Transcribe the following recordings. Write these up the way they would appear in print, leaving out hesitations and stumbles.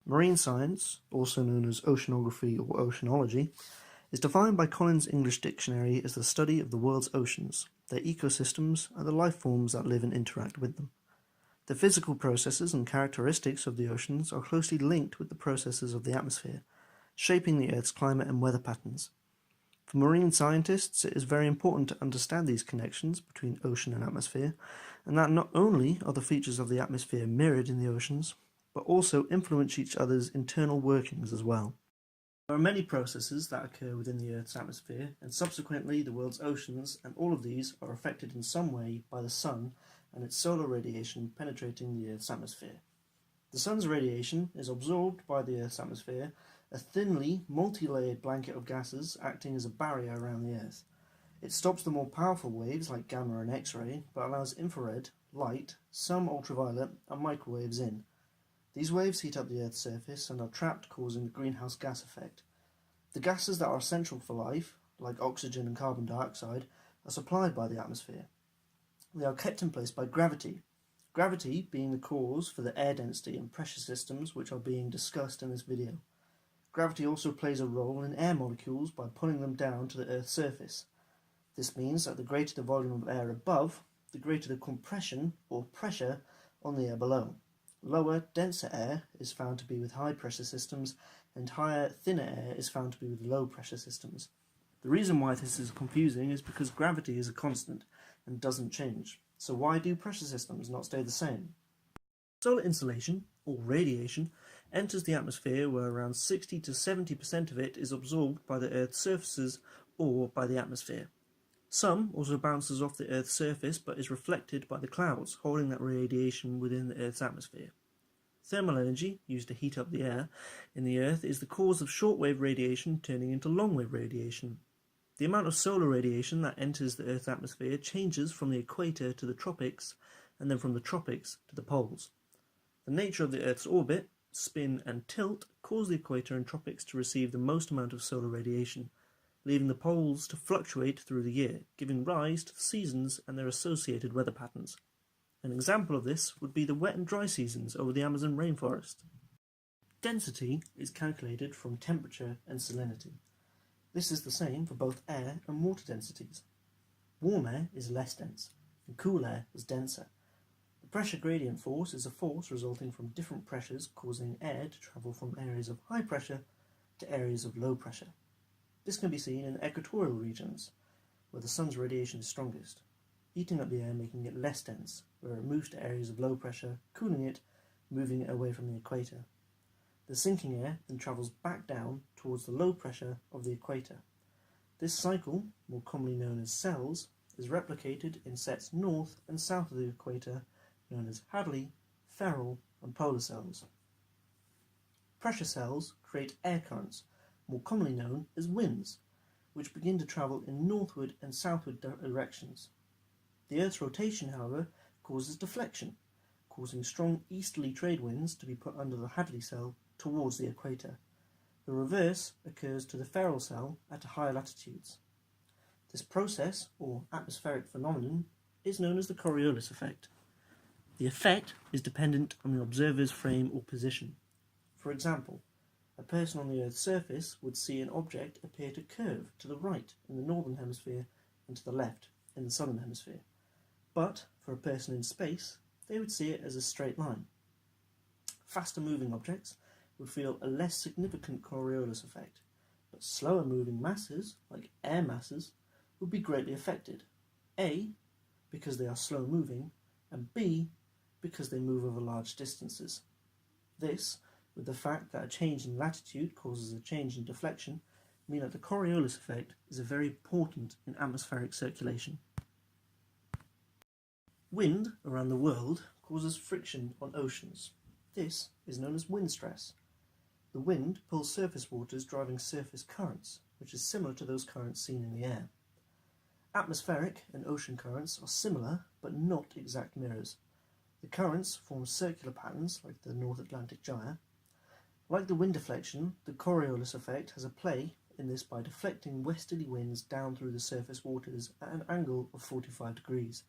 Marine science, also known as oceanography or oceanology, is defined by Collins English Dictionary as the study of the world's oceans, their ecosystems, and the life forms that live and interact with them. The physical processes and characteristics of the oceans are closely linked with the processes of the atmosphere, shaping the Earth's climate and weather patterns. For marine scientists, it is very important to understand these connections between ocean and atmosphere, and that not only are the features of the atmosphere mirrored in the oceans, but also influence each other's internal workings as well. There are many processes that occur within the Earth's atmosphere, and subsequently the world's oceans, and all of these are affected in some way by the Sun and its solar radiation penetrating the Earth's atmosphere. The Sun's radiation is absorbed by the Earth's atmosphere, a thinly, multi-layered blanket of gases acting as a barrier around the Earth. It stops the more powerful waves like gamma and X-ray, but allows infrared, light, some ultraviolet, and microwaves in. These waves heat up the Earth's surface and are trapped, causing the greenhouse gas effect. The gases that are essential for life, like oxygen and carbon dioxide, are supplied by the atmosphere. They are kept in place by gravity, gravity being the cause for the air density and pressure systems which are being discussed in this video. Gravity also plays a role in air molecules by pulling them down to the Earth's surface. This means that the greater the volume of air above, the greater the compression or pressure on the air below. Lower, denser air is found to be with high pressure systems, and higher, thinner air is found to be with low pressure systems. The reason why this is confusing is because gravity is a constant and doesn't change. So why do pressure systems not stay the same? Solar insolation, or radiation, enters the atmosphere where around 60 to 70% of it is absorbed by the Earth's surfaces or by the atmosphere. Some also bounces off the Earth's surface but is reflected by the clouds, holding that radiation within the Earth's atmosphere. Thermal energy, used to heat up the air in the Earth, is the cause of shortwave radiation turning into longwave radiation. The amount of solar radiation that enters the Earth's atmosphere changes from the equator to the tropics, and then from the tropics to the poles. The nature of the Earth's orbit, spin and tilt cause the equator and tropics to receive the most amount of solar radiation, leaving the poles to fluctuate through the year, giving rise to the seasons and their associated weather patterns. An example of this would be the wet and dry seasons over the Amazon rainforest. Density is calculated from temperature and salinity. This is the same for both air and water densities. Warm air is less dense, and cool air is denser. The pressure gradient force is a force resulting from different pressures causing air to travel from areas of high pressure to areas of low pressure. This can be seen in equatorial regions, where the sun's radiation is strongest, heating up the air, making it less dense, where it moves to areas of low pressure, cooling it, moving it away from the equator. The sinking air then travels back down towards the low pressure of the equator. This cycle, more commonly known as cells, is replicated in sets north and south of the equator, known as Hadley, Ferrel, and polar cells. Pressure cells create air currents, more commonly known as winds, which begin to travel in northward and southward directions. The Earth's rotation, however, causes deflection, causing strong easterly trade winds to be put under the Hadley cell towards the equator. The reverse occurs to the Ferrel cell at higher latitudes. This process, or atmospheric phenomenon, is known as the Coriolis effect. The effect is dependent on the observer's frame or position. For example, a person on the Earth's surface would see an object appear to curve to the right in the northern hemisphere and to the left in the southern hemisphere. But for a person in space, they would see it as a straight line. Faster moving objects would feel a less significant Coriolis effect, but slower moving masses, like air masses, would be greatly affected. A, because they are slow moving, and B, because they move over large distances. This, with the fact that a change in latitude causes a change in deflection, mean that the Coriolis effect is very important in atmospheric circulation. Wind around the world causes friction on oceans. This is known as wind stress. The wind pulls surface waters, driving surface currents, which is similar to those currents seen in the air. Atmospheric and ocean currents are similar, but not exact mirrors. The currents form circular patterns, like the North Atlantic Gyre. Like the wind deflection, the Coriolis effect has a play in this by deflecting westerly winds down through the surface waters at an angle of 45 degrees.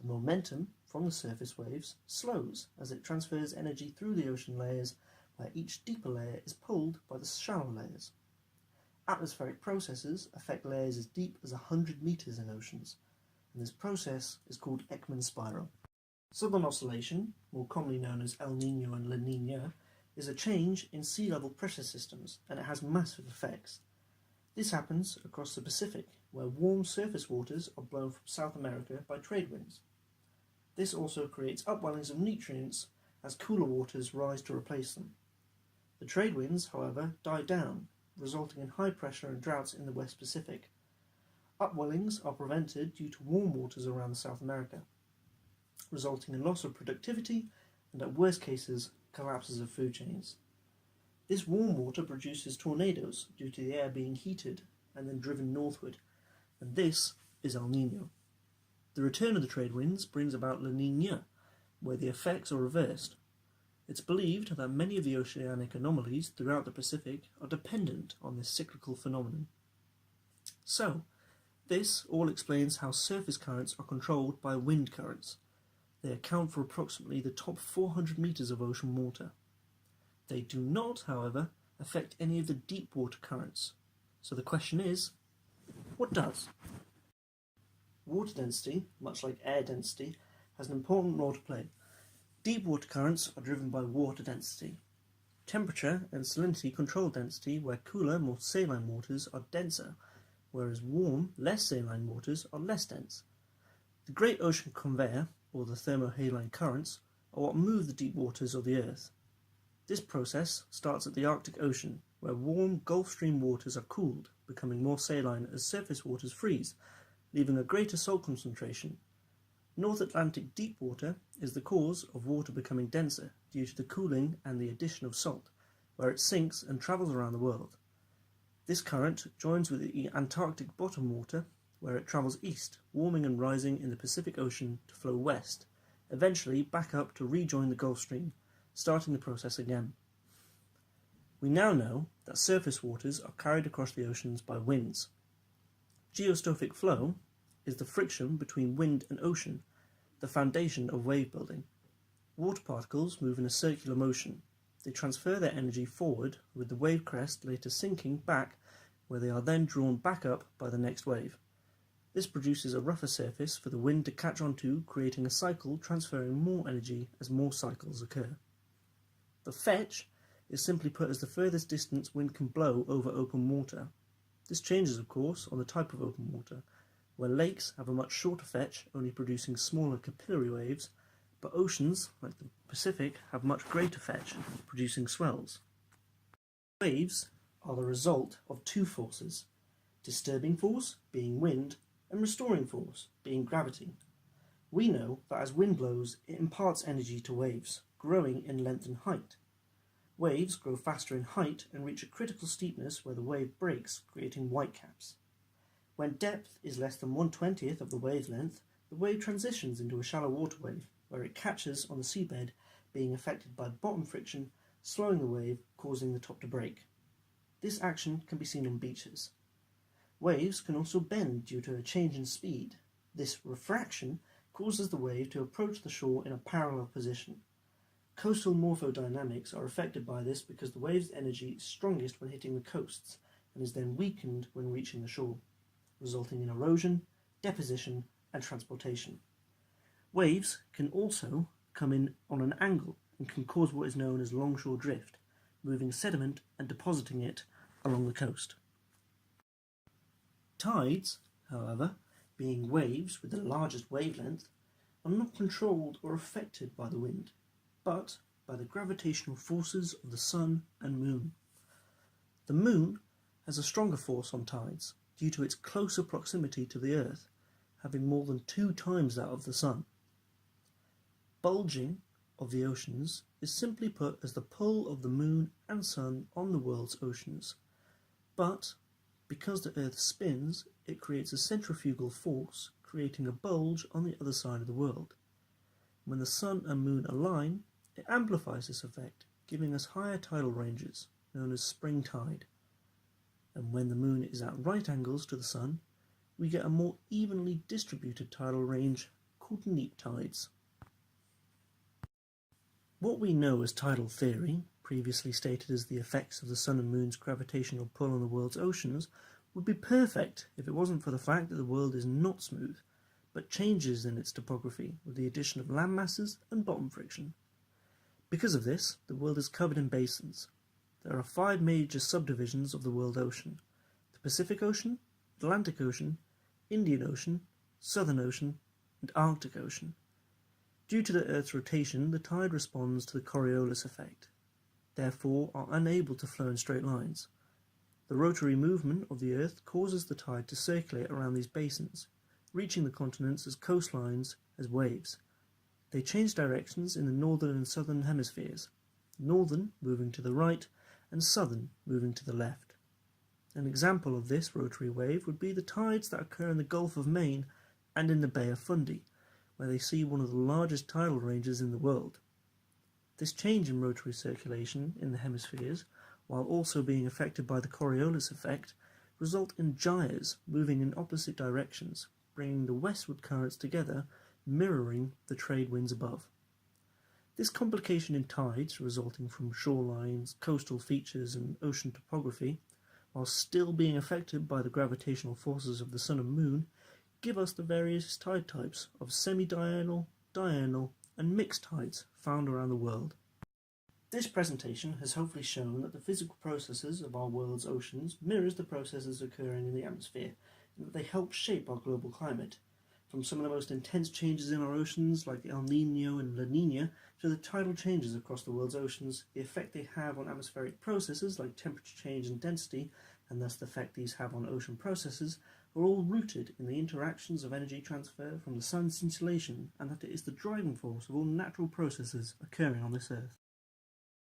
The momentum from the surface waves slows as it transfers energy through the ocean layers, where each deeper layer is pulled by the shallow layers. Atmospheric processes affect layers as deep as 100 metres in oceans, and this process is called Ekman's spiral. Southern oscillation, more commonly known as El Niño and La Niña, is a change in sea level pressure systems, and it has massive effects. This happens across the Pacific, where warm surface waters are blown from South America by trade winds. This also creates upwellings of nutrients as cooler waters rise to replace them. The trade winds, however, die down, resulting in high pressure and droughts in the West Pacific. Upwellings are prevented due to warm waters around South America, resulting in loss of productivity and, at worst cases, collapses of food chains. This warm water produces tornadoes due to the air being heated and then driven northward, and this is El Niño. The return of the trade winds brings about La Niña, where the effects are reversed. It's believed that many of the oceanic anomalies throughout the Pacific are dependent on this cyclical phenomenon. So, this all explains how surface currents are controlled by wind currents. They account for approximately the top 400 metres of ocean water. They do not, however, affect any of the deep water currents. So the question is, what does? Water density, much like air density, has an important role to play. Deep water currents are driven by water density. Temperature and salinity control density, where cooler, more saline waters are denser, whereas warm, less saline waters are less dense. The Great Ocean Conveyor, or the thermohaline currents, are what move the deep waters of the Earth. This process starts at the Arctic Ocean, where warm Gulf Stream waters are cooled, becoming more saline as surface waters freeze, leaving a greater salt concentration. North Atlantic deep water is the cause of water becoming denser due to the cooling and the addition of salt, where it sinks and travels around the world. This current joins with the Antarctic bottom water, where it travels east, warming and rising in the Pacific Ocean to flow west, eventually back up to rejoin the Gulf Stream, starting the process again. We now know that surface waters are carried across the oceans by winds. Geostrophic flow is the friction between wind and ocean, the foundation of wave building. Water particles move in a circular motion. They transfer their energy forward, with the wave crest later sinking back, where they are then drawn back up by the next wave. This produces a rougher surface for the wind to catch onto, creating a cycle transferring more energy as more cycles occur. The fetch is simply put as the furthest distance wind can blow over open water. This changes, of course, on the type of open water, where lakes have a much shorter fetch, only producing smaller capillary waves, but oceans, like the Pacific, have much greater fetch, producing swells. Waves are the result of two forces: disturbing force, being wind, and restoring force, being gravity. We know that as wind blows, it imparts energy to waves, growing in length and height. Waves grow faster in height and reach a critical steepness where the wave breaks, creating whitecaps. When depth is less than 1/20th of the wave length, the wave transitions into a shallow water wave, where it catches on the seabed, being affected by bottom friction, slowing the wave, causing the top to break. This action can be seen on beaches. Waves can also bend due to a change in speed. This refraction causes the wave to approach the shore in a parallel position. Coastal morphodynamics are affected by this because the wave's energy is strongest when hitting the coasts and is then weakened when reaching the shore, resulting in erosion, deposition, and transportation. Waves can also come in on an angle and can cause what is known as longshore drift, moving sediment and depositing it along the coast. Tides, however, being waves with the largest wavelength, are not controlled or affected by the wind, but by the gravitational forces of the sun and moon. The moon has a stronger force on tides due to its closer proximity to the Earth, having more than 2 times that of the sun. Bulging of the oceans is simply put as the pull of the moon and sun on the world's oceans, but because the Earth spins, it creates a centrifugal force, creating a bulge on the other side of the world. When the sun and moon align, it amplifies this effect, giving us higher tidal ranges, known as spring tide. And when the moon is at right angles to the sun, we get a more evenly distributed tidal range called neap tides. What we know as tidal theory previously stated as the effects of the Sun and Moon's gravitational pull on the world's oceans, would be perfect if it wasn't for the fact that the world is not smooth, but changes in its topography with the addition of land masses and bottom friction. Because of this, the world is covered in basins. There are 5 major subdivisions of the world ocean: the Pacific Ocean, Atlantic Ocean, Indian Ocean, Southern Ocean, and Arctic Ocean. Due to the Earth's rotation, the tide responds to the Coriolis effect, therefore are unable to flow in straight lines. The rotary movement of the Earth causes the tide to circulate around these basins, reaching the continents as coastlines as waves. They change directions in the northern and southern hemispheres, northern moving to the right and southern moving to the left. An example of this rotary wave would be the tides that occur in the Gulf of Maine and in the Bay of Fundy, where they see one of the largest tidal ranges in the world. This change in rotary circulation in the hemispheres, while also being affected by the Coriolis effect, result in gyres moving in opposite directions, bringing the westward currents together, mirroring the trade winds above. This complication in tides, resulting from shorelines, coastal features, and ocean topography, while still being affected by the gravitational forces of the Sun and Moon, give us the various tide types of semi-diurnal, diurnal, and mixed tides found around the world. This presentation has hopefully shown that the physical processes of our world's oceans mirrors the processes occurring in the atmosphere, and that they help shape our global climate. From some of the most intense changes in our oceans, like El Niño and La Niña, to the tidal changes across the world's oceans, the effect they have on atmospheric processes like temperature change and density, and thus the effect these have on ocean processes, are all rooted in the interactions of energy transfer from the sun's insolation, and that it is the driving force of all natural processes occurring on this Earth.